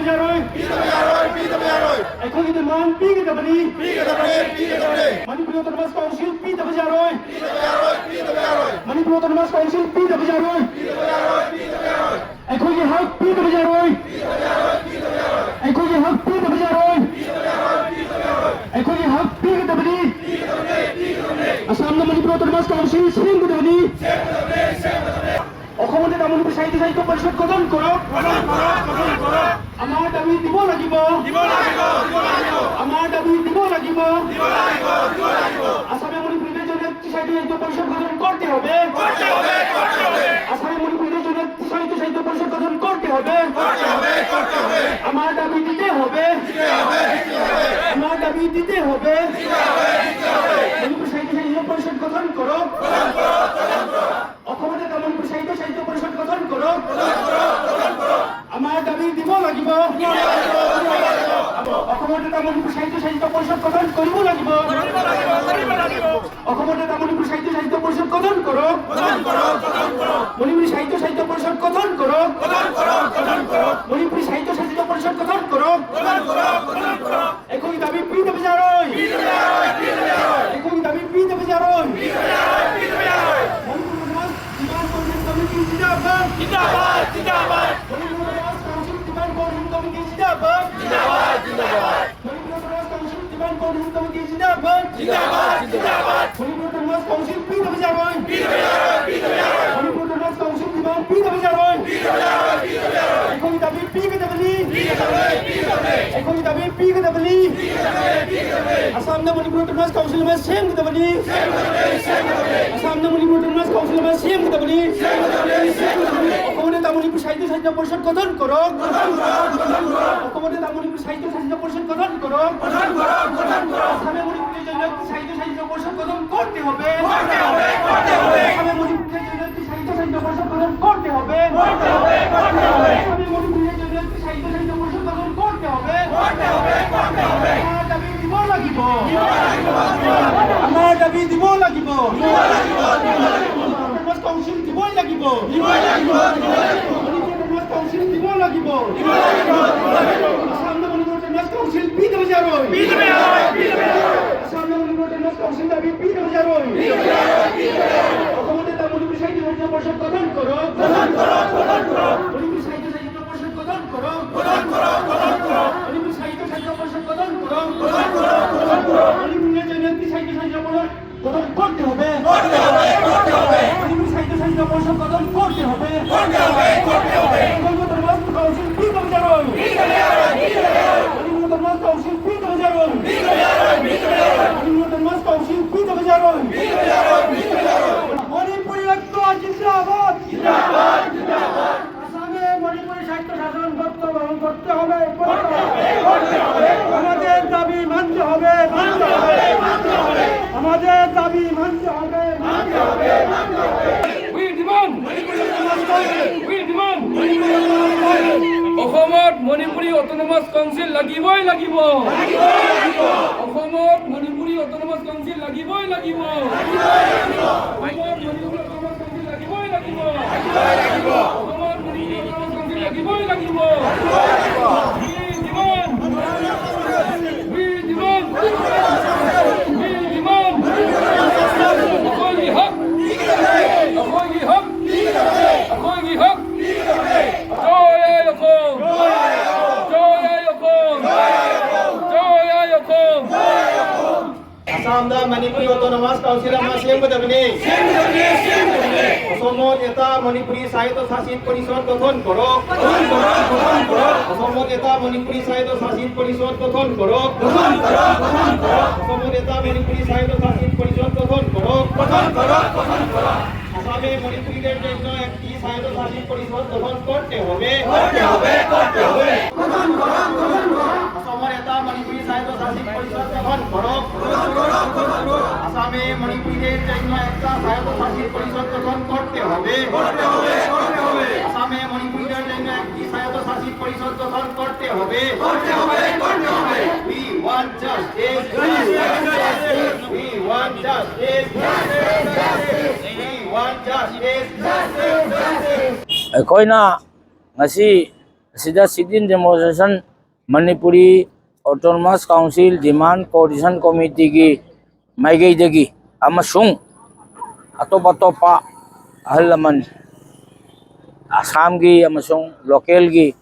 yaroy ꯑꯩꯈꯣꯏꯒꯤ ꯗꯤꯃꯥꯟ ꯄꯤꯒꯗꯕꯅꯤ Manipur autonomous council ꯄꯤꯗꯕ ꯌꯥꯔꯣꯏ ꯃꯅꯤꯄꯨꯔ ꯑꯣꯇꯣꯅꯣꯃꯁ ꯀꯥꯎꯟꯁꯤꯜ ꯄꯤꯗꯕ ꯌꯥꯔꯣꯏ ꯑꯩꯈꯣꯏꯒꯤ ꯍꯛ ꯄꯤꯗꯕ ꯌꯥꯔꯣꯏ ꯑꯩꯈꯣꯏꯒꯤ ꯍꯛ ꯄꯤꯗꯕ ꯌꯥꯔꯣꯏ ꯑꯩꯈꯣꯏꯒꯤ ꯍꯛ ꯄꯤꯒꯗꯕꯅꯤ ꯑꯁꯥꯝꯗ ꯃꯅꯤꯄꯨꯔ অꯣটোꯅꯣমাস কাউন্সিল ꯁꯦꯝꯒꯗꯕꯅꯤ অসমতে মণিপুৰ সাহিত্য পৰিষদ গঠন কৰক আমাৰ দাবী দিব লাগিব আমাৰ দাবী দিব লাগিব আসামে মণিপুরের জন্য সাহিত্য পরিষদ গঠন করতে হবে আসামে মণিপুরের জন্য সাহিত্য পরিষদ গঠন করতে হবে আমার দাবি দিতে হবে আমার দাবি দিতে হবে মণিপুর সাহিত্য পরিষদ গঠন করো অসমতে মণিপুর সাহিত্য পরিষদ গঠন করো আমার দাবি দিব লাগিব অসমতে মণিপুর সাহিত্য পরিষদ গঠন কৰিব লাগিব অসমতে মণিপুর সাহিত্য পরিষদ গঠন করো মণিপুর সাহিত্য পরিষদ গঠন করো মণিপুর সাহিত্য পরিষদ গঠন করো একই দাবি পিদবে যারই একই দাবি পিদবে যারই জিন্দাবাদ জিন্দাবাদ জিন্দাবাদ মণিপুর কাউন্সিল ডিমান্ড কমিটি জিন্দাবাদ জিন্দাবাদ জিন্দাবাদ মণিপুর কাউন্সিল ডিমান্ড কমিটি জিন্দাবাদ জিন্দাবাদ জিন্দাবাদ মণিপুর কাউন্সিল পিদবে যারই মণিপুর কাউন্সিল ডিমান্ড পিদবে যারই একই দাবি পিদবে একই দাবি পিদবে আসামে মণিপুর কাউন্সিল में सेम गदबनी আসামে মণিপুর কাউন্সিল में सेम गदबनी অসমতে মণিপুর সাহিত্য পরিষদ গঠন করো অসমতে মণিপুর সাহিত্য পরিষদ গঠন করো আসামে মণিপুরের জন্য সাহিত্য পরিষদ গঠন করতে হবে আসামে মণিপুরের জন্য সাহিত্য পরিষদ গঠন করতে হবে আসামে মণিপুরের জন্য সাহিত্য পরিষদ গঠন করতে হবে আমার দাবি দিব লাগিব আমার দাবি দিব লাগিব কাউন্সিল দিব লাগিব কাউন্সিল দিব লাগিব আসামে মণিপুর কাউন্সিল পিদবে যারই আসামে মণিপুর কাউন্সিল দাবি পিদবে যারই অসমতে মণিপুর সাহিত্য পরিষদ গঠন করো মণিপুর সাহিত্য পরিষদ গঠন করো মণিপুর সাহিত্য পরিষদ গঠন করো মণিপুরের জন্য সাহিত্য পরিষদ গঠন করতে হবে মণিপুর সাহিত্য পরিষদ গঠন করতে হবে কাউন্সিল পিদবে যারই মণিপুর কাউন্সিল পিদবে যারই মণিপুর কাউন্সিল পিদবে যারই মণিপুরি ঐক্য জিন্দাবাদ জিন্দাবাদ জিন্দাবাদ আসামে মণিপুরি সাহিত্য শাসন বর্তমান করতে হবে আমাদের দাবি মানতে হবে আমাদের দাবি মানতে হবে অসমত মণিপুৰী অটোনমাস কাউন্সিল লাগিবই লাগিব অসমত মণিপুৰী অটোনমাস কাউন্সিল লাগিবই লাগিব অসমত মণিপুৰী অটোনমাস কাউন্সিল লাগিবই লাগিব অসমত মণিপুৰী অটোনমাস কাউন্সিল লাগিবই লাগিব আসামদা মণিপুৰী অটোনমাস কাউন্সিল সেম গদবনি অসমত এটা মণিপুৰী সাহিত্য শাসিত পরিষদ গঠন করো অসমত এটা মণিপুৰী সাহিত্য শাসিত পরিষদ গঠন করো অসমত এটা মণিপুৰী সাহিত্য শাসিত পরিষদ গঠন করো আসামে মণিপুরীদের জন্য একটি সাহিত্য শাসিত পরিষদ গঠন করতে হবে অসমের এটা মণিপুরী সাহিত্য শাসিত পরিষদ গঠন করো আসামে মণিপুরীদের জন্য একটা সাহিত্য শাসিত পরিষদ গঠন করতে হবে আসামে মণিপুরীদের জন্য একটি সাহিত্য শাসিত পরিষদ গঠন করতে হবে We want justice. We want justice. We want justice. ꯑꯩꯈꯣꯏꯅ ꯉꯁꯤ sida sit-in demonstration Manipuri Autonomous Council Demand Coordination Committee ki maigay dagi amasung atop-atopa ahal laman Assam ki amasung local ki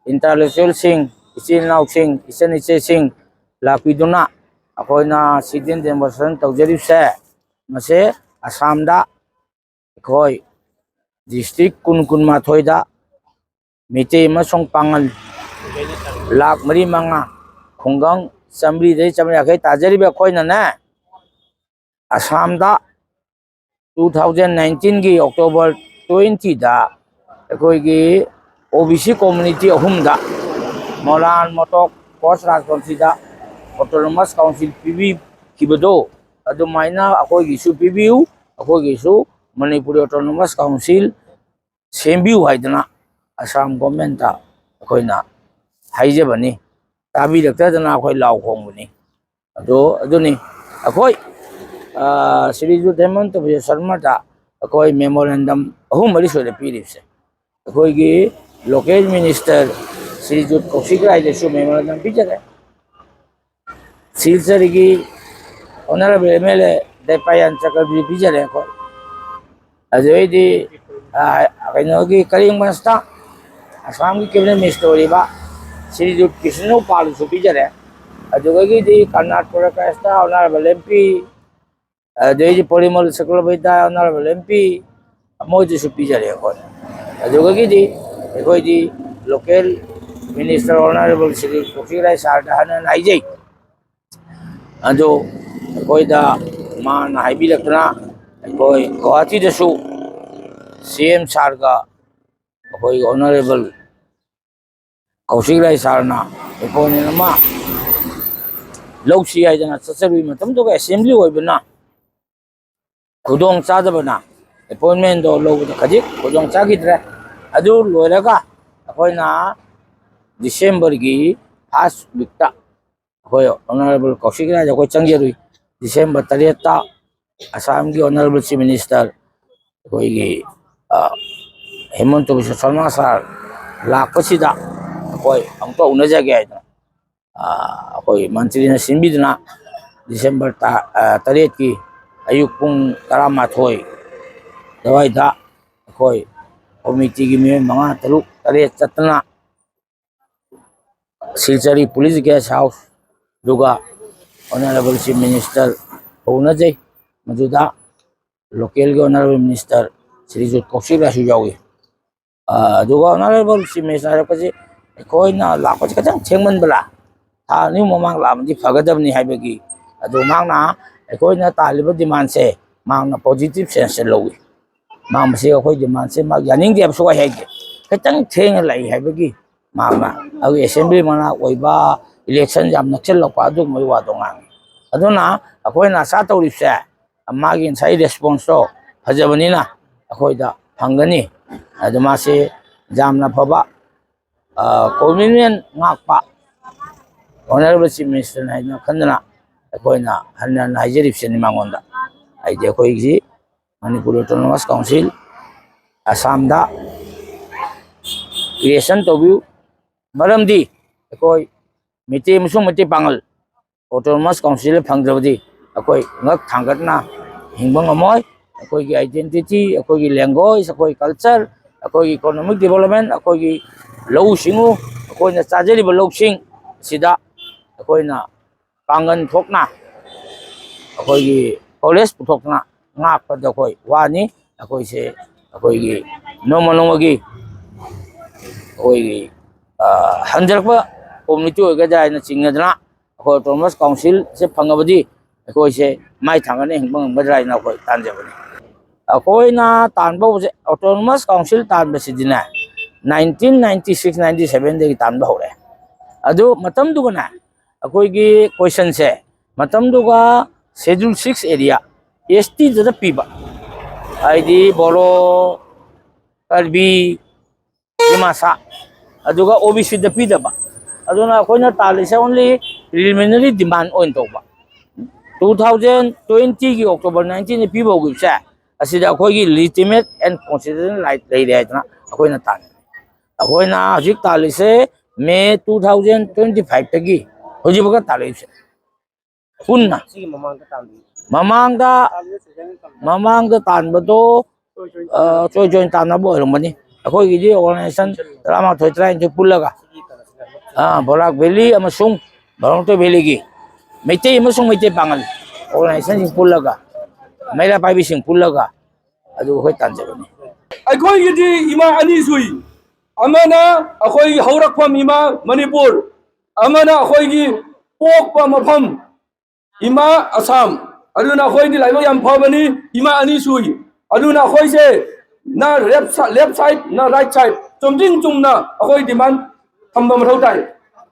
intellectual sing isin sing isan sing lapiduna akoy na sit-in demonstration tawjarib sa mase Assam da akoy district kun mathoy da Mite masong pangal lak mari mga khunggang samri dai chamya kai tajari ba khoi na na Assam da 2019 gi October 20 da koi gi OBC community ahum da Moran Motok Post Rajbansi da Autonomous Council PB kibado adu maina akoi gi su PBU akoi gi su Manipuri Autonomous Council sembiu haidana Assam government ta akhoi na haijabani tabi dakta dana akhoi law khongbani aduni akhoi Shri Ju Hemant Biswa Sharma ta akhoi memorandum ahum mari sore piripse akhoi gi local minister Shri Ju Kaushik Rai de su memorandum pijare Silchar gi honorable MLA Depayan Chakrabarti pijare akhoi ajoi di kaino gi Karing Bansta Assam ki cabinet minister ba Shri Ju Krishna Pal su pijare ajogi di Karnataka Kasta honorable MP Deji Porimal Saklabaita honorable MP moji su pijare ko ajogi di local minister honorable Shri Kokirai Sardahan naijai ajo koi da man haibi lakna koi Guwahati da su CM Sarga koi honorable Kaushik Rai Sarna epone nama lokshi ai jana tsarwi matam to assembly oibna khudong chadabana appointment do lo da khajik khudong chagidre adu loiraga akoina December gi first week ta koi honorable Kaushik Rai koi changjerui December 3 ta Assam gi honorable chief minister koi gi Hemant Biswa Sharma sir lakpasida koi angto unaja gaya ita koi mantri na simbidna December 3 ki ayuk pung taramathoi dawai da koi committee gi me mga taluk tare chatna Silchari police guest house duga honorable chief minister unajai majuda local gi honorable minister Shri Ju Kaushik Rai su yawi duga honorable chief minister kaji koi na lakpachi katang chengman bala ta ni momang lam di phagadabni haibagi adu mangna koi na taliba demand se mangna positive sense lowi mang se koi demand se mag yaning di abso haige katang theng lai haibagi mangna agi assembly mana oiba election jam nakchel lokpa adu moi wa dongang aduna koi na sa tawri se amagi sai response to phajabani na koi da phangani adu ma se jamna phaba convenient ngakpa honorable chief minister na ina khandana koina hanna Nigeria sen mangonda aije koi gi Manipur Autonomous Council Assam da creation to view maramdi koi mite musung mite pangal Autonomous Council phangjabdi koi ngak thangatna hingbang amoy koi gi identity koi gi language koi culture koi economic development koi gi lau singu akoina chajari ba lau sing sida akoina pangan thokna akoi gi college puthokna ngak pa da koi wani akoi se akoi gi nomo gi akoi gi hanjar pa community ga jai na chingadna akoi Autonomous Council se phangabadi akoi se mai thangane hingbang badrai na koi tanjabani akoina tanbo Autonomous Council tanba sidina 1996-97 degi tanba hore adu matam duga na akoi gi question se matam duga schedule 6 area ST jada piba ID boro karbi dimasa aduga OBC da pida ba aduna akoina talisa only preliminary demand on to ba 2020 gi October 19 ni piba gi sa asida akoi gi legitimate and considered right lay na akoina tan ꯑꯩꯈꯣꯏꯅ ꯍꯧꯖꯤꯛ ꯇꯥꯜꯂꯤꯁꯦ ꯃꯦ 2025ꯇꯒꯤ ꯍꯧꯖꯤꯛꯐꯥꯎꯕ ꯇꯥꯜꯂꯤꯁꯦ ꯄꯨꯟꯅ ꯃꯃꯥꯡꯗ ꯇꯥꯟꯕꯗꯣ ꯆꯣꯏ ꯇꯥꯟꯅꯕ ꯑꯣꯏꯔꯝꯒꯅꯤ ꯑꯩꯈꯣꯏꯒꯤꯗꯤ organisation 19 23 ꯄꯨꯜꯂꯒ ꯕꯣꯔꯥꯛ valley ꯑꯃꯁꯨꯡ ꯕꯔꯃꯥꯡꯇꯣꯏ ꯚꯦꯂꯤꯒꯤ ꯃꯩꯇꯩ ꯑꯃꯁꯨꯡ ꯃꯩꯇꯩ ꯄꯥꯉꯜ ꯑꯣꯔꯒꯅꯥꯏꯖꯦꯁꯟꯁꯤꯡ ꯄꯨꯜꯂꯒ ꯃꯩꯔꯥ ꯄꯥꯏꯕꯤꯁꯤꯡ ꯄꯨꯜꯂꯒ ꯑꯗꯨ ꯑꯩꯈꯣꯏ ꯇꯥꯟꯖꯕꯅꯤ ꯑꯩꯈꯣꯏꯒꯤꯗꯤ ꯏꯃꯥ ꯑꯅꯤ ꯁꯨꯏ ꯑꯃꯅ ꯑꯩꯈꯣꯏꯒꯤ ꯍꯧꯔꯛꯐꯝ ꯏꯃꯥ ꯃꯅꯤꯄꯨꯔ ꯑꯃꯅ ꯑꯩꯈꯣꯏꯒꯤ ꯄꯣꯛꯄ ꯃꯐꯝ ꯏꯃꯥ ꯑꯁꯥꯝ ꯑꯗꯨꯅ ꯑꯩꯈꯣꯏꯗꯤ ꯂꯥꯏꯕꯛ ꯌꯥꯝ ꯐꯕꯅꯤ ꯏꯃꯥ ꯑꯅꯤ ꯁꯨꯏ ꯑꯗꯨꯅ ꯑꯩꯈꯣꯏꯁꯦ na left side na right side chumjing chumna akhoi demand thamba mathau tai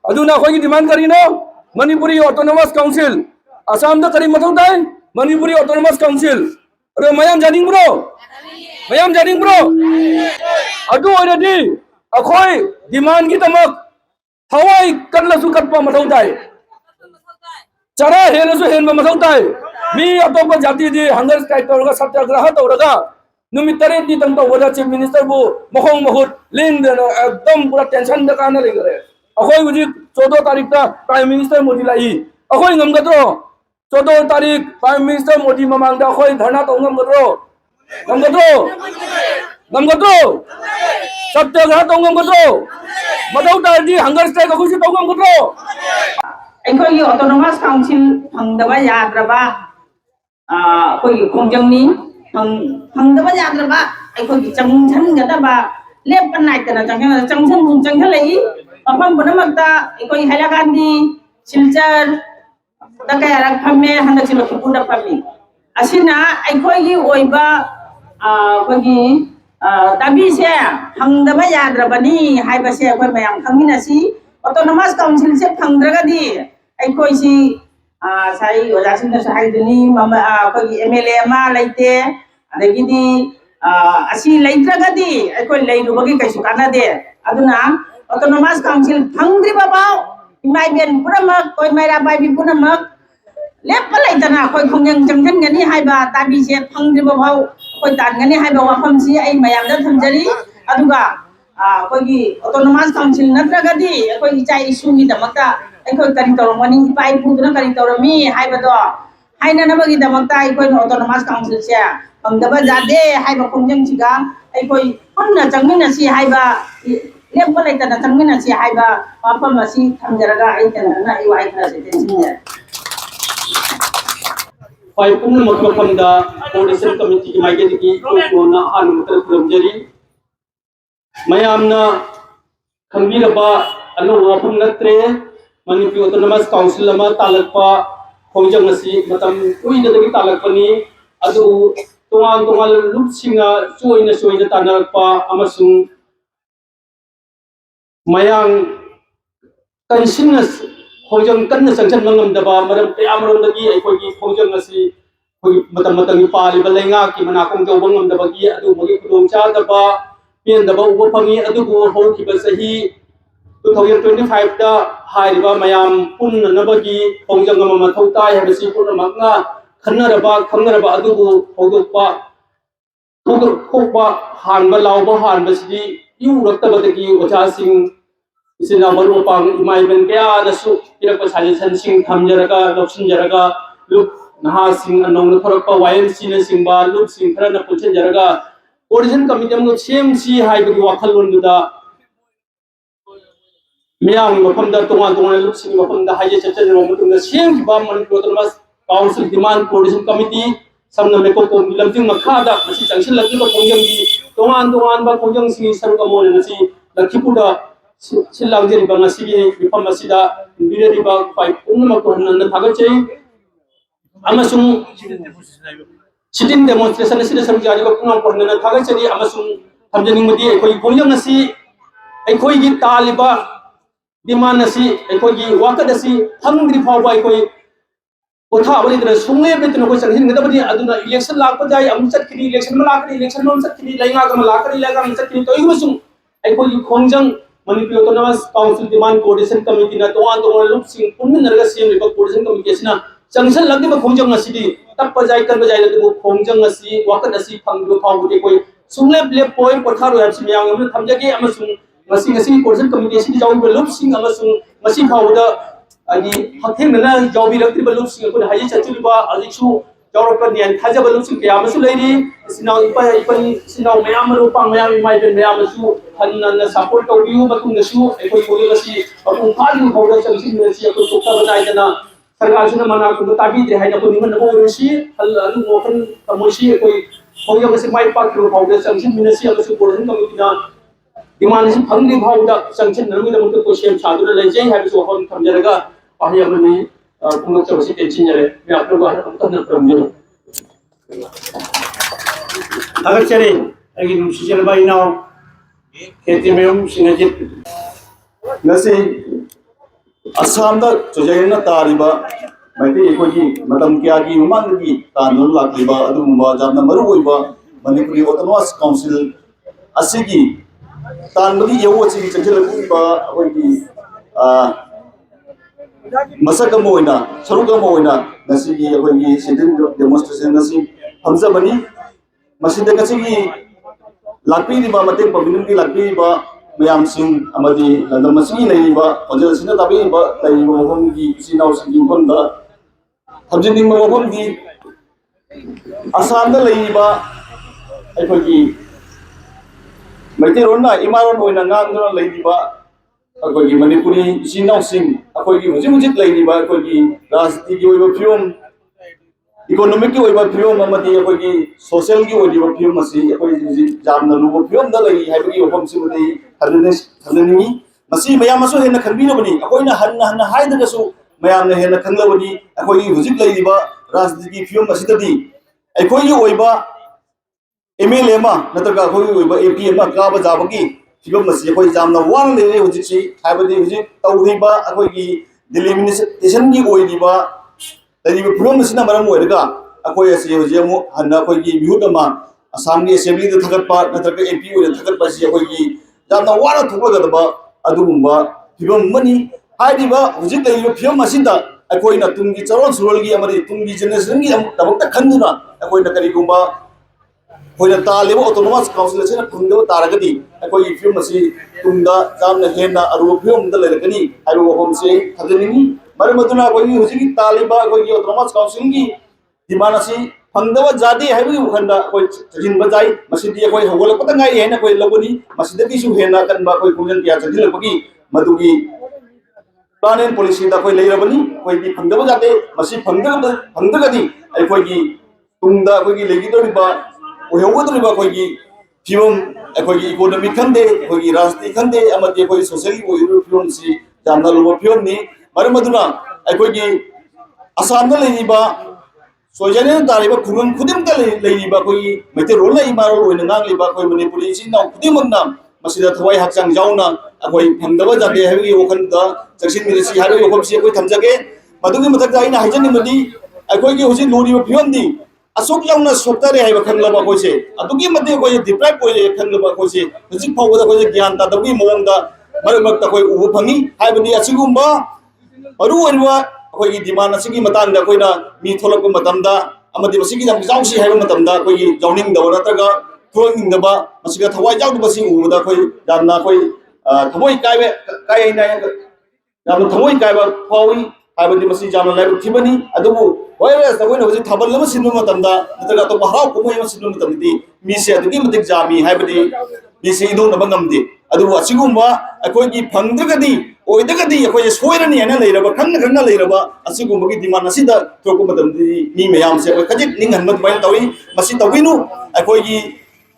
aduna akhoi gi demand karino manipuri autonomous council assam da kari mathau tai manipuri autonomous council ro mayam janing bro adu already akhoi demand gi tamak thawai kanla su katpa mathau tai chara helasu henba mathau tai mi atopa jati di hunger strike tawraga satyagraha tawraga नुमित तरे दी तंग तो वजह chief minister बो मखोंग बहुत लेन then एकदम पूरा tension the काना ले करे अखोई बुजी 14 तारीख ता प्राइम मिनिस्टर मोदी लाई अखोई ngमगद्रो 14 तारीख प्राइम मिनिस्टर मोदी ममांग दा अखोई धरना तो ngमगद्रो सत्याग्रह तो ngमगद्रो मदौ तारदी हंगर स्ट्राइक अखोई से तो ngमगद्रो अखोई ऑटोनोमस काउंसिल फंगदबा याद्रबा अखोई खोंजंगनी फंगदबा याद्रबा अखोई चंगझनगदबा लेपन नाइतना चंगझनलई मफम पुनमक्ता अखोई हैलाकांदी सिलचर तकयारक फमे हंदचिलो कुपुदा फमी असिना अखोई ओइबा अखोई दाबीसे फंगदबा याद्रबनी हाइबसे अखोई मयाम खंगिनसी ऑटोनोमस काउंसिल से फंगद्रगदी अखोई सी साई ओजासिन सहायदनी ममा अखोई एमएलए मा लैते अदगिदी असी लैद्रगदी अखोई लैरुबगी कैसु कानादे अदुना ऑटोनोमस काउंसिल फंगद्रिबा बाव इमाइबेन पुरमक कोई मैरा बाइबी पुरमक लेपल लैतना अखोई खोंजंग जंगजनगनी हाइबा ताबीसे फंगद्रिबा बाव अखोई तानगनी हाइबा वाफमसी आई मयामदा थमजरी अदुगा अखोई ऑटोनोमस काउंसिल नत्रगदी अखोई इचा इशूगी दमकता अखोई करी तौरमनी इपाई पुदुना करी तौरमी हाइबदो हाइननबगी दमकता अखोई ऑटोनोमस काउंसिल से फंगदबा जादे हाइबा खोंजंग सिगा अखोई पुन्ना चंगमिनसी हाइबा लेपल लैतना चंगमिनसी हाइबा वाफमसी थमजरगा आइतना इवाई खना से टेंशन फाइ पुन्न मखमफमदा कोऑर्डिनेशन कमिटी की माइके की कोना आनुमतल खुरमजरी मयामना खंबीरबा अनु वाफम नत्रे मणिपुर ऑटोनोमस काउंसिल अमा तालकपा खोंजंग असि मतम उइनदगी तालकपनी अदु तोंगाल लुपसिंगा चोइना तानरपा अमसुंग मयांग कंसिनस खोंजंग कन्न संगसन मंगमदबा मरम कयामरमदगी अखोगी खोंजंग असि खोगी मतम पालिबा लेंगा की मनाकों जौबं ngमदबगी अदु मगी खुदोंचादबा पेंदबा उबो फंगी अदुबो होखिबा सही 2025 दा हाइरिबा मयाम पुन्ननबगी खोंजंग मथौ ताय हबसि पुनमगना खन्नरबा खंगरबा अदुबो होगोपा हानबा लावबा हानबसि युरक्तबदगी ओजासिंग इसना मरुपांग इमाइबन क्या दसु पिरक सजेशन सिंग थमजरगा लौसिनजरगा लुप नहा सिंग अनौन थरकपा वायएमसी न सिंगबा लुप सिंग खरना पुछनजरगा ऑडिशन कमिटी अमगो सेम सी हाइबगी वाखलोनदा मियाम मफमदा तोंगा लुप सिंग मफमदा हाइजे चचन ममुतुंगा सेम बा Manipur autonomous council demand audition committee समना मेको को लमजिंग मखादा मसी जंक्शन लगिबा खोंजंगी तोंगान बा खोंजंग सिंग सरुगा मोन नसी लखिपुदा सिलांगजेरी बंगासी विफम असिदा बिरेरिबा फाइ पुन्नमक हनन थागचै अमसुंग सिटिंग डेमोन्स्ट्रेशन असिदा सरजारिबा पुंगाम हनन थागचै अमसुंग थमजनिंगमदि अखोई खोंजंग असि अखोईगी तालिबा डिमांड असि अखोईगी वाकद असि फंगद्रि फावबा अखोई पोथाबलिदर सुंगे बेतन को संहिनगदबदि अदुना इलेक्शन लाकपा जाय अमु चटखिनि इलेक्शन मा लाकरि इलेक्शन मा चटखिनि लैंगा मा लाकरि लैंगा मा चटखिनि तोइगुसुंग अखोईगी खोंजंग Manipur autonomous council demand coordination committee ना तोंगान लुपसिंग पुन्नरगा सेम रिबा कोऑर्डिनेशन कमिटी सिना जंक्शन लगिबा खोंजंग असिदि तप्पा जाय कनबा जाय लदु खोंजंग असि वाकन असि फंगदु फावबुदि कोई सुंगले प्ले पोय पथारो याबसि मियांग थमजगे अमसुंग ngasi ngasi coordination committee si jawi belum sing amasung ngasi phauda ani hatheng na jawi rakti belum sing ko hayi chachuli ba alichu jawrapan yan thaja belum sing kya masu leiri sinau ipa ipan sinau mayam ru pang mayam mai ben mayam su hanna na support to view batung na su ekoi ko ngasi apung phali phauda changsi ngasi ko sokta banai dana सरकार से मना को ताबी दे है को निमन को रसी हल अनु मोखन तमोसी कोई होय से माइ पाक को फाउंडर संक्शन मिनिस्ट्री अमसु कोर्डिनेशन कमिटी ना डिमांड से फंगली फाउंडर संक्शन नरमी नमक को सेम सादुर लेजे है सो हम समझरगा पाही अमनि पुंग चौसी टेंशन रे मैं आप लोग अंतन प्रमजन अगर चले अगी नुसिजल बाई नाउ खेती में सिंगजित ngasi असम दा चोजेना तारिबा मैते एकोगी मतम क्या की उमंग की तानुल लाकलिबा अदुमबा जामना मरुओइबा मणिपुरी ऑटोनोमस काउंसिल असिगी तानबदी येवोची चंचलकुबा अखोगी मसकम ओइना सरुगम ओइना ngasiगी अखोगी सिटिंग डेमोन्स्ट्रेशन ngasi हमजबनी मसिदे ngasiगी लाकपिरिबा मते पबिनुगी लाकपिरिबा मैम सिंह अमदी लंदम मसी लेबा ओजल सिना ताबीबा तैबो मफमगी सिनाव सिंगी मफमदा हमजिनिंग मफमगी आसाम दा लेबा अखोगी मैतेरोना इमारोन ओइना ngang लेबा अखोगी मणिपुरी सिनाव सिंह अखोगी हुजिमुजित लेबा अखोगी राजनीति की ओइबा फियोम इकोनॉमिक की ओइबा फियोम अमदी अखोगी सोशल की ओइबा फियोम मसी अखोगी जामना लुबो फियोम दा लई हाइबगी ओफम सिमुदी हरनी मसी मयाम असो हेन खनबीनबनी अखोइना हन हाइदगसु मयाम ने हेन खनलबनी अखोई हुजिक लेरिबा राजनीति फियोम असिददी अखोई ओइबा एमएलए मा नतरगा अखोई ओइबा एपी मा काबा जाबगी फियोम मसी अखोई जामना वान लेरे हुजिकसी हाइबदी हुजिक तौरिबा अखोई डिलिमिनेशन की ओइदिबा तरिबा फियोम मसिना मरम ओइरगा अखोई असी हुजिमु हन अखोई बिहुदमा असम की असेंबली द थगतपा नतरगा एपी ओइ थगतपा सी अखोई जामना वाना थोकलगदबा अदुगुंबा फिबम मनी हाइदिबा हुजिक लेरिबा फिबम मसिदा अखोइना तुंगी चरोन सुरोलगी अमरी तुंगी जनरेशन की दबकता खंदुना अखोइना करिगुंबा होइना तालेबो ऑटोनोमस काउंसिल से फंगदो तारगदी अखोइ फिबम मसि तुंगा जामना हेना अरु फिबम द लेरकनी हाइबो होम से थदनिनी मरमदुना अखोइ हुजिक तालेबा अखोइ ऑटोनोमस काउंसिल की डिमांड असि फंगदवा जादे हाइबगी वखंदा कोई चजिन बजाई मसिदी कोई हवलपता ngai हेना कोई लगोनी मसिदगी सु हेना कनबा कोई कुजन क्या चजिलपगी मदुगी प्लान एंड पॉलिसी दा कोई लेरबनी कोई भी फंगदवा जादे मसि फंगदगदी अखोगी तुंगदा अखोगी लेगिदोरिबा ओहेवदोरिबा अखोगी फिवम अखोगी इकोनॉमिक खंदे अखोगी राजनीति खंदे अमदे अखोगी सोशल ओइरो फिवम सि जामना लोबो फिवम नि मरमदुना अखोगी असम दा लेरिबा सोजने तारीबा खुरम खुदिम का लेरिबा कोई मैते रोल इमारोल ओइना नांगलिबा कोई मणिपुरी सिनाव खुदिमना मसिदा थवाई हक्चांग जाउना अखोई फंगदबा जादे हाइबगी वखनदा जक्सिन मिरसी हाइबगी वखमसी अखोई थमजगे मदुगी मथक आइना हाइजनिमदि अखोई हुजि लोरिबा फियमदि असोक याउना सोक्तारे हाइबा खंगलबा कोइसे अदुगी मदे कोइ डिप्राइव कोइ खंगलबा कोइसे हुजि फावदा कोइ ज्ञान तादबगी मोंगदा मरमक कोइ उबो फंगी हाइबदि असिगुंबा अरु अरवा अखोई डिमांड असिगी मतंगदा कोइना मी थोलक मतंदा अमदि मसिगी दम जाउसी हाइबा मतंदा कोइ जाउनिंग दव नत्रगा थोलनिंग दबा मसिगा थवाई जाउद बसि उबदा कोइ दामना कोइ थमोई काइबे काइना याम थमोई काइबा फावी हाइबदि मसि जामना लाइब थिबनी अदुबु होयरेस तकोइना हुजि थाबल लम सिनु मतंदा नत्रगा तो बहाव कुमोय म सिनु मतंदी मीसे अदुगी मतिक जामी हाइबदि मीसे इदो नबंगमदि अदुबु असिगुंबा अखोई फंगदगदी ओइदगदी अखोई सोइरनी हैना लेरबा खन्ना लेरबा असिगुंबगी डिमांड असिदा थोको मतंदी मी मयाम से खजित निंगहन मत तौई मसि तौबिनु अखोई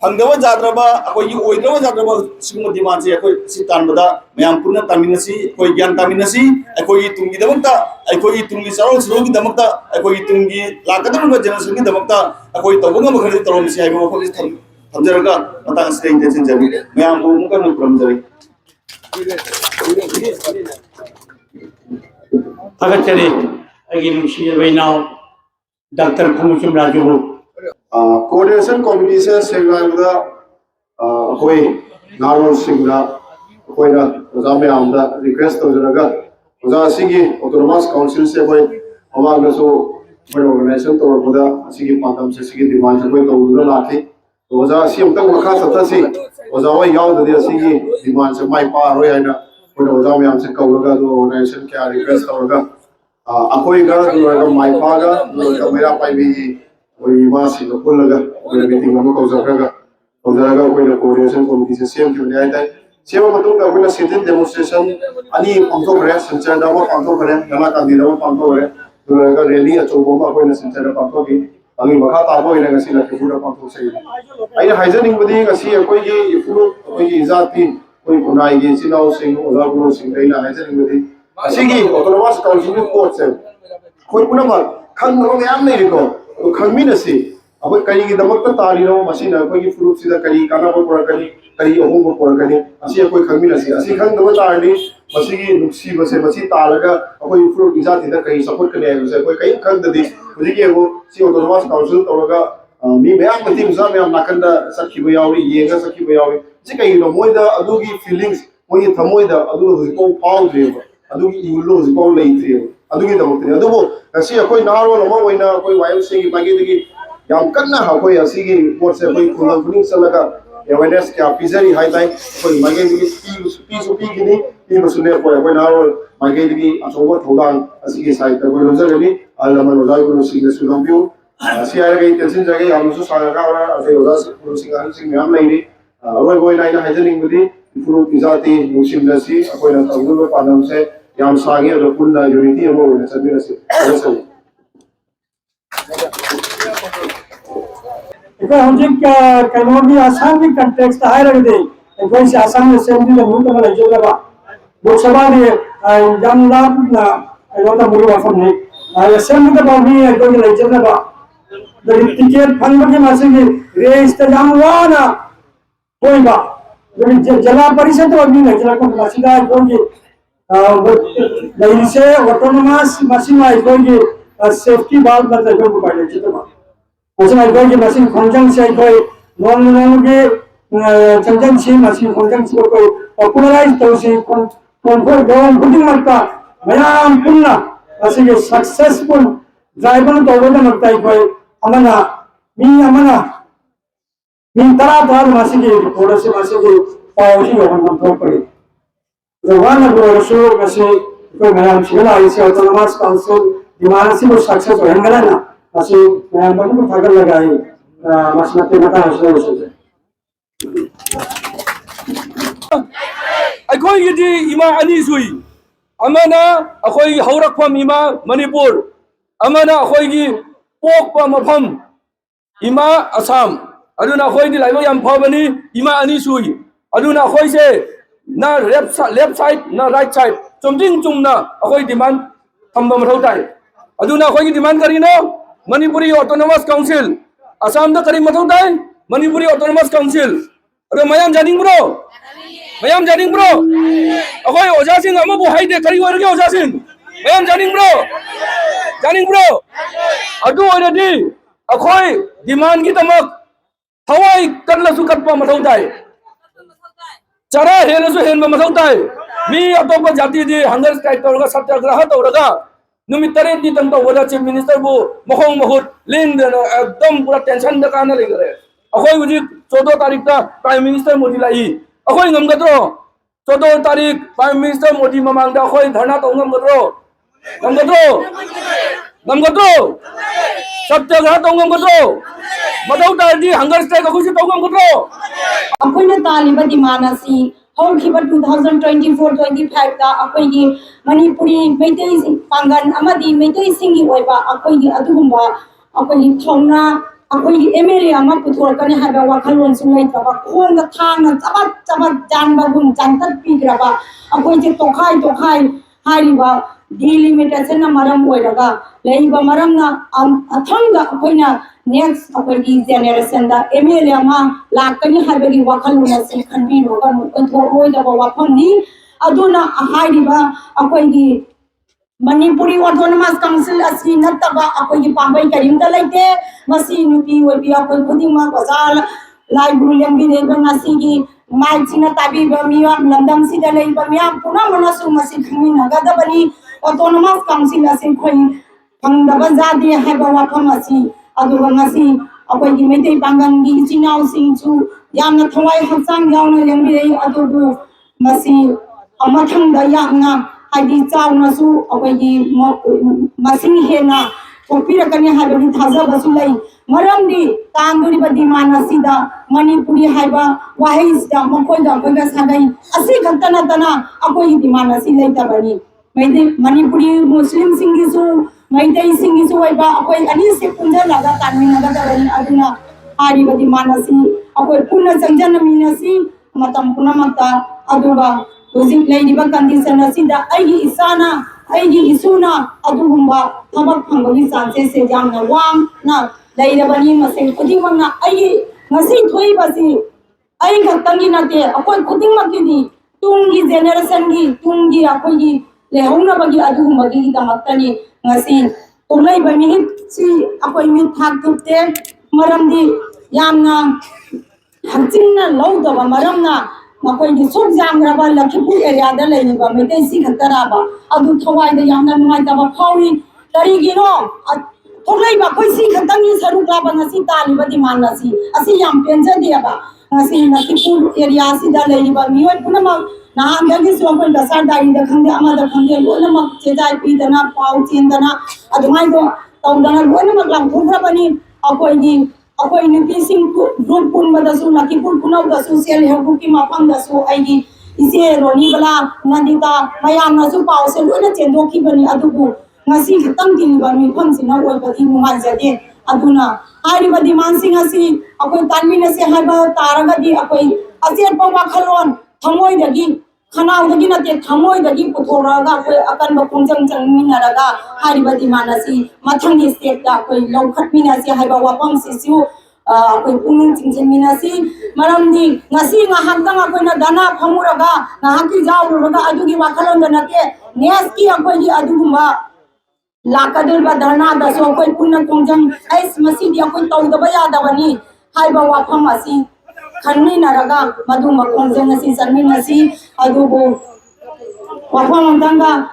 फंगदवा जाद्रबा अखोई ओइद्रबा जाद्रबा सिगुम डिमांड से अखोई सितानबदा मयाम पुना तामिनसी अखोई ज्ञान तामिनसी अखोई तुंगी दमकता अखोई तुंगी सरोल सरोगी दमकता अखोई तुंगी लाकदरबा जनरेशन की दमकता अखोई तौबंगम खरि तरोमसी हाइबो वखोई थमजरगा मतंग से इंटेंशन जबी मयाम को मुका नु प्रमजरी थगचरी अगी नुसिजल नाउ डॉक्टर फुमुचुम राजू कोऑर्डिनेशन कमिटी से सेंगांगदा कोई नारोल सिंगदा कोइना ओजा मयामदा रिक्वेस्ट तौजरगा ओजा सिगी ऑटोनोमस काउंसिल से कोई अमागसो कोई ऑर्गेनाइजेशन तौरबदा सिगी पातम से सिगी डिमांड से कोई तौजरा लाखी ओजा सिमतंग मखा सथसी ओजा वा यावददि असिगी डिमांड से माइ पारोय हाइना कोन ओजा म्याम से कौलगा दो ऑर्गेनाइजेशन क्या रिक्वेस्ट तौरगा अखोइगा दुरगा माइ पागा दुरगा मेरा पाइबी ओइ मासी नो पुलगा ओइ मीटिंग अमो कौजरगा कौजरगा कोइन कोऑर्डिनेशन कमिटी से सेम क्यों नहीं आइता सेवा मतुंग दा कोइन सिटिंग डेमोन्स्ट्रेशन अनि पंतो करे संचार दावा पंतो करे नला कांदी दावा पंतो करे दुरगा रैली अचोबोमा कोइन संचार पंतो की अंगी मखा ताबो इना गसी ला केपुरा पंतो से आइना हाइजनिंग बदी गसी कोइगी इफुरो कोइगी जाति कोइ खुनाई गी सिनाउ सिंह ओजा गुरु सिंह इना हाइजनिंग बदी असिगी ऑटोनोमस काउंसिल कोर्ट से कोइ पुनम खंगरो याम नहीं रिको तो खंगमिनसी अब कई दमक तारिनो मसीना कोइ फुरुप सिदा कई काना पर कई कई अहोब पर कई असी कोइ खंगमिनसी असी खंगदो तारनी मसीगी नुक्सी बसे मसी तालगा कोइ फुरुप इजाति दा कई सपोर्ट कने बसे कोइ कई खंगददी हुजिगे वो सी ऑटोनोमस काउंसिल तौरगा मी मैम टीम सा मैम नाकंदा सखिबो यावरी येगा सखिबो यावरी जी कई नो मोइदा अदुगी फीलिंग्स मोइ थमोइदा अदु हुजिको फाउद्रेबो अदुगी इउलो हुजिको लेइत्रेबो अदुगी दमक्तने अदुबो असी कोइ नारो लमो ओइना कोइ वायु की मागेदगी याम कन्ना कोइ असिगी कोर्ट से कोइ खुलम खुलिंग सलगा अवेयरनेस क्या पिजरी हाइलाई कोइ मागेदगी पी गिनी पी मसुने कोइ नारो मागेदगी अचोबो थोदान असिगी साइड कोइ लजगली अलमन ओजाय गुरु सिंह सुलंबियो असी आरे गई टेंशन जगे यामसु सागा और असे ओजा गुरु सिंह म्याम लैनी अवय गोइ नाइना हाइजनिंग बदी फुरु पिजाति मुसिमदसी अकोइना तंगुलो पादम से याम सागे और पुन्ना यूनिटी अमो ओइना सबिरसी सही इको हमजिक कनोमी आसाम की कंटेक्स्ट है रगदे इको से आसाम असेंबली में मुंत में जोगबा लोकसभा ने जमला ना एलोता मुरु वाफम ने असेंबली का बाबी इको के जोगबा द टिकट फंड के मासे रेस त जामवाना कोइबा जिला परिषद अभी नहीं जिला को मासिदा कोई नहीं से ऑटोनोमस मशीन इको के सेफ्टी बाल बता को पाले चितमा उसमें कोई मशीन फंक्शन से कोई नॉन के चंचन से मशीन फंक्शन से कोई पॉपुलराइज तो से कौन गवर्न बुकिंग मरता मैम पुन्ना ऐसे के सक्सेसफुल ड्राइवर तो वो लगता है कोई अमना मी तरा तरा मशीन के थोड़ा से मशीन के पावसी हो हम पड़े तो वन प्रोग्रेसो मशीन कोई मैम शिला इसे ऑटोनोमस काउंसिल डिमांड से वो सक्सेस होएंगे ना masih memang itu fakir lagi mas mati mata harus अखोई की इमा अनी सुई अमना अखोई हौरकफम इमा मणिपुर अमना अखोई की पोकपा मफम इमा असम अदुना अखोई दी लाइबो याम फबनी इमा अनी सुई अदुना अखोई से ना लेफ्ट साइड ना राइट साइड चुमजिंग चुमना अखोई डिमांड थंबा मथौ ताई अदुना अखोई की डिमांड करिनो मणिपुरी ऑटोनोमस काउंसिल असम दा करी मथौ ताई मणिपुरी ऑटोनोमस काउंसिल अरे मयाम जानिंग ब्रो मैम जानिंग ब्रो अखोई ओजा सिंह अमबु हाइदे करी ओरगे ओजा सिंह मैम जानिंग ब्रो अदु ओरदी अखोई डिमांड की तमक थवाई कदलसु कटपा मथौ ताई चरा हेलसु हेन मथौ ताई मी अतोप जाति दि हंगर स्ट्राइक तौरगा सत्याग्रह तौरगा नुमित तरे दी तंग तौरगा चीफ मिनिस्टर बु मखोंग महुत लिन एकदम पूरा टेंशन द काना लेगरे अखोई हुजी 14 तारीख ता प्राइम मिनिस्टर मोदी लाई अखोई ngमगद्रो 14 तारीख प्राइम मिनिस्टर मोदी ममांगदा अखोई धरना तो ngमगद्रो सत्याग्रह तो ngमगद्रो मदौ तारदी हंगर स्ट्राइक अखोई तो ngमगद्रो अखोइना तालिबा डिमांड असि हौखिबा 2024-25 दा अखोइगी मणिपुरी मैतै पांगन अमदी मैतै सिंगी ओइबा अखोइगी अदुगुंबा अखोइगी थौना अखोइगी एमएलए अमा पुथोरकने हाबा वाखलोन सुंगैतबा खोंग थांग चबत जानबा गुन जानतत पिग्रबा अखोइजे तोखाई हारिबा डिलिमिटेशन मरम ओइरगा लेइबा मरमना अथंगा अखोइना नेक्स्ट अखोइगी जेनरेशन दा एमएलए अमा लाकनी हाबगी वाखलोन से खनबिरोगा मुकंथोरोइदबा वाफमनी अदुना हारिबा अखोइगी मणिपुरी ऑटोनोमस काउंसिल असि नतबा अखोइगी पांबै करिमदा लैते मसी नुपी ओइबी अखोइ खुदिमा गजाल लाई गुरु लेंबी देबा नसीगी माइ चिना ताबी बमिया लंदम सिदा लैबा मिया पुना मनसु मसी खमी नगदबनी ऑटोनोमस काउंसिल असि खोइ फंगदबा जादे हाइबा वाफम असि अदुगा मसी ꯑꯩꯈꯣꯏꯒꯤ ꯃꯩꯇꯩ ꯄꯥꯡꯒꯜꯒꯤ ꯏꯆꯤꯟ ꯏꯅꯥꯎꯁꯤꯡꯁꯨ ꯌꯥꯝꯅ ꯊꯋꯥꯏ ꯍꯛꯆꯥꯡ ꯌꯥꯎꯅ ꯂꯦꯡꯕꯤꯔꯛꯏ ꯑꯗꯨꯕꯨ ꯃꯁꯤ ꯃꯊꯪꯗ ꯌꯥꯝꯅ ꯍꯥꯏꯗꯤ ꯆꯥꯎꯅꯁꯨ ꯑꯩꯈꯣꯏꯒꯤ ꯃꯁꯤꯡ ꯍꯦꯟꯅ ꯊꯣꯛꯄꯤꯔꯛꯀꯅꯤ ꯍꯥꯏꯕꯒꯤ ꯊꯥꯖꯕꯁꯨ ꯂꯩ ꯃꯔꯝꯗꯤ ꯇꯥꯡꯗꯣꯔꯤꯕ ꯗꯤꯃꯥꯟ ꯑꯁꯤꯗ ꯃꯅꯤꯄꯨꯔꯤ ꯍꯥꯏꯕ ꯋꯥꯍꯩꯁꯤꯗ ꯃꯈꯣꯏꯒ ꯑꯩꯈꯣꯏꯒ ꯁꯥꯒꯩ ꯑꯁꯤ ꯈꯛꯇ ꯅꯠꯇꯅ ꯑꯩꯈꯣꯏꯒꯤ ꯗꯤꯃꯥꯟ ꯑꯁꯤ ꯂꯩꯇꯕꯅꯤ ꯃꯅꯤꯄꯨꯔꯤ ꯃꯨꯁꯂꯤꯝꯁꯤꯡꯒꯤꯁꯨ ꯃꯩꯇꯩꯁꯤꯡꯒꯤꯁꯨ ꯑꯣꯏꯕ ꯑꯩꯈꯣꯏ ꯑꯅꯤꯁꯤ ꯄꯨꯟꯁꯤꯜꯂꯒ ꯇꯥꯟꯃꯤꯟꯅꯒꯗꯕꯅꯤ ꯑꯗꯨꯅ ꯍꯥꯏꯔꯤꯕ ꯗꯤꯃꯥꯟ ꯑꯁꯤ ꯑꯩꯈꯣꯏ ꯄꯨꯟꯅ ꯆꯪꯖꯟꯅꯃꯤꯟꯅꯁꯤ ꯃꯇꯝ ꯄꯨꯝꯅꯃꯛꯇ ꯑꯗꯨꯒ ꯍꯧꯖꯤꯛ ꯂꯩꯔꯤꯕ ꯀꯟꯗꯤꯁꯟ ꯑꯁꯤꯗ ꯑꯩꯒꯤ ꯏꯆꯥꯅ ꯑꯩꯒꯤ ꯏꯁꯨꯅ ꯑꯗꯨꯒꯨꯝꯕ ꯊꯕꯛ ꯐꯪꯕꯒꯤ ꯆꯥꯟꯁꯦꯁꯁꯦ ꯌꯥꯝꯅ ꯋꯥꯡꯅ ꯂꯩꯔꯕꯅꯤ ꯃꯁꯤꯡ ꯈꯨꯗꯤꯡꯃꯛꯅ ꯑꯩꯒꯤ ꯉꯁꯤ ꯊꯣꯛꯏꯕꯁꯤ ꯑꯩ ꯈꯛꯇꯪꯒꯤ ꯅꯠꯇꯦ ꯑꯩꯈꯣꯏ ꯈꯨꯗꯤꯡꯃꯛꯀꯤꯗꯤ ꯇꯨꯡꯒꯤ ꯖꯦꯅꯦꯔꯦꯁꯟꯒꯤ ꯇꯨꯡꯒꯤ ꯑꯩꯈꯣꯏꯒꯤ ꯂꯩꯍꯧꯅꯕꯒꯤ ꯑꯗꯨꯒꯨꯝꯕꯒꯤꯗꯃꯛꯇꯅꯤ ꯉꯁꯤ ꯊꯣꯛꯂꯛꯏꯕ ꯃꯤꯍꯤꯠꯁꯤ ꯑꯩꯈꯣꯏ ꯃꯤꯠ ꯊꯥꯛꯇꯨꯞꯇꯦ ꯃꯔꯝꯗꯤ ꯌꯥꯝꯅ ꯍꯛꯆꯤꯟꯅ ꯂꯧꯗꯕ ꯃꯔꯝꯅ ꯃꯈꯣꯏꯒꯤ ꯁꯨꯛ ꯌꯥꯝꯈ꯭ꯔꯕ ꯂꯛꯈꯤꯄꯨꯔ ꯑꯦꯔꯤꯌꯥꯗ ꯂꯩꯔꯤꯕ ꯃꯩꯇꯩꯁꯤ ꯈꯛꯇꯔꯕ ꯑꯗꯨ ꯊꯋꯥꯏꯗ ꯌꯥꯝꯅ ꯅꯨꯡꯉꯥꯏꯇꯕ ꯐꯥꯎꯏ ꯀꯔꯤꯒꯤꯅꯣ ꯊꯣꯛꯂꯛꯏꯕ ꯑꯩꯈꯣꯏ ꯁꯤ ꯈꯛꯇꯪꯒꯤ ꯁꯔꯨꯛ ꯂꯥꯕ ꯉꯁꯤ ꯇꯥꯜꯂꯤꯕ ꯗꯤꯃꯥꯟ ꯑꯁꯤ ꯌꯥꯝ ꯄꯦꯟꯖꯗꯦꯕ ngasi Lakipur area sida leiriba mioi punamak nahandagi so akoi dasar daida khangde amada khangde loinamak chejai pidana pau chindana adumai do tawdana loinamak langthograbani akoi nupi sing group punbadasu Lakipur punau da social help ki mafam dasu aigi ise roni bala nandita mayamnasu pau se loina chendoki bani adubu ngasi khitang diliba mi phamsina oibadi nungaijade aduna hariba demand sing asi akoi tanmina se haiba taragadi akoi aset pa wakhalon thamoi dagi khanau dagi nate thamoi dagi puthoraga akoi akan ba khongjang changminaraga hariba demand asi mathang state da akoi longkhatmina se haiba wapam sisu akoi puning chingchimina si maramdi ngasi ngahakdang akoi na dana phamuraga ngahaki jawuraga adugi wakhalon da nate neski akoi gi aduguma lakadurba dharna da so koi punna kongjang ais masidi akoi tawdaba yadabani haiba wafam asi khanni naraga maduma kongjang asi sarmin asi adubu wafam danga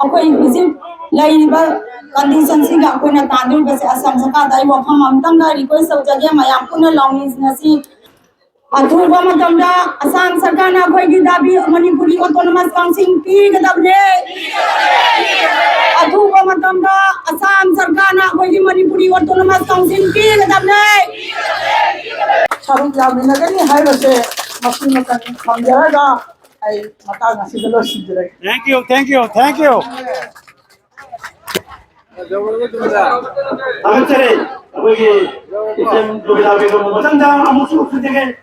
akoi visit laiba condition siga akoi na tandur base asam saka dai wafam amtanga request saujage mayam punna lawni nasi अथुबा मतमदा असम सरकार ना कोई की दाबी Manipuri autonomous council पी गदबने अथुबा मतमदा असम सरकार ना कोई की मणिपुरी ऑटोनोमस काउंसिल पी गदबने सरुक लामिनगनी हाइबसे मसी मतन समझागा आई मता नसिदलो सिजरे थैंक यू 아무튼 우리 이제 여기 나오고 뭐 장장 아무 수업 되게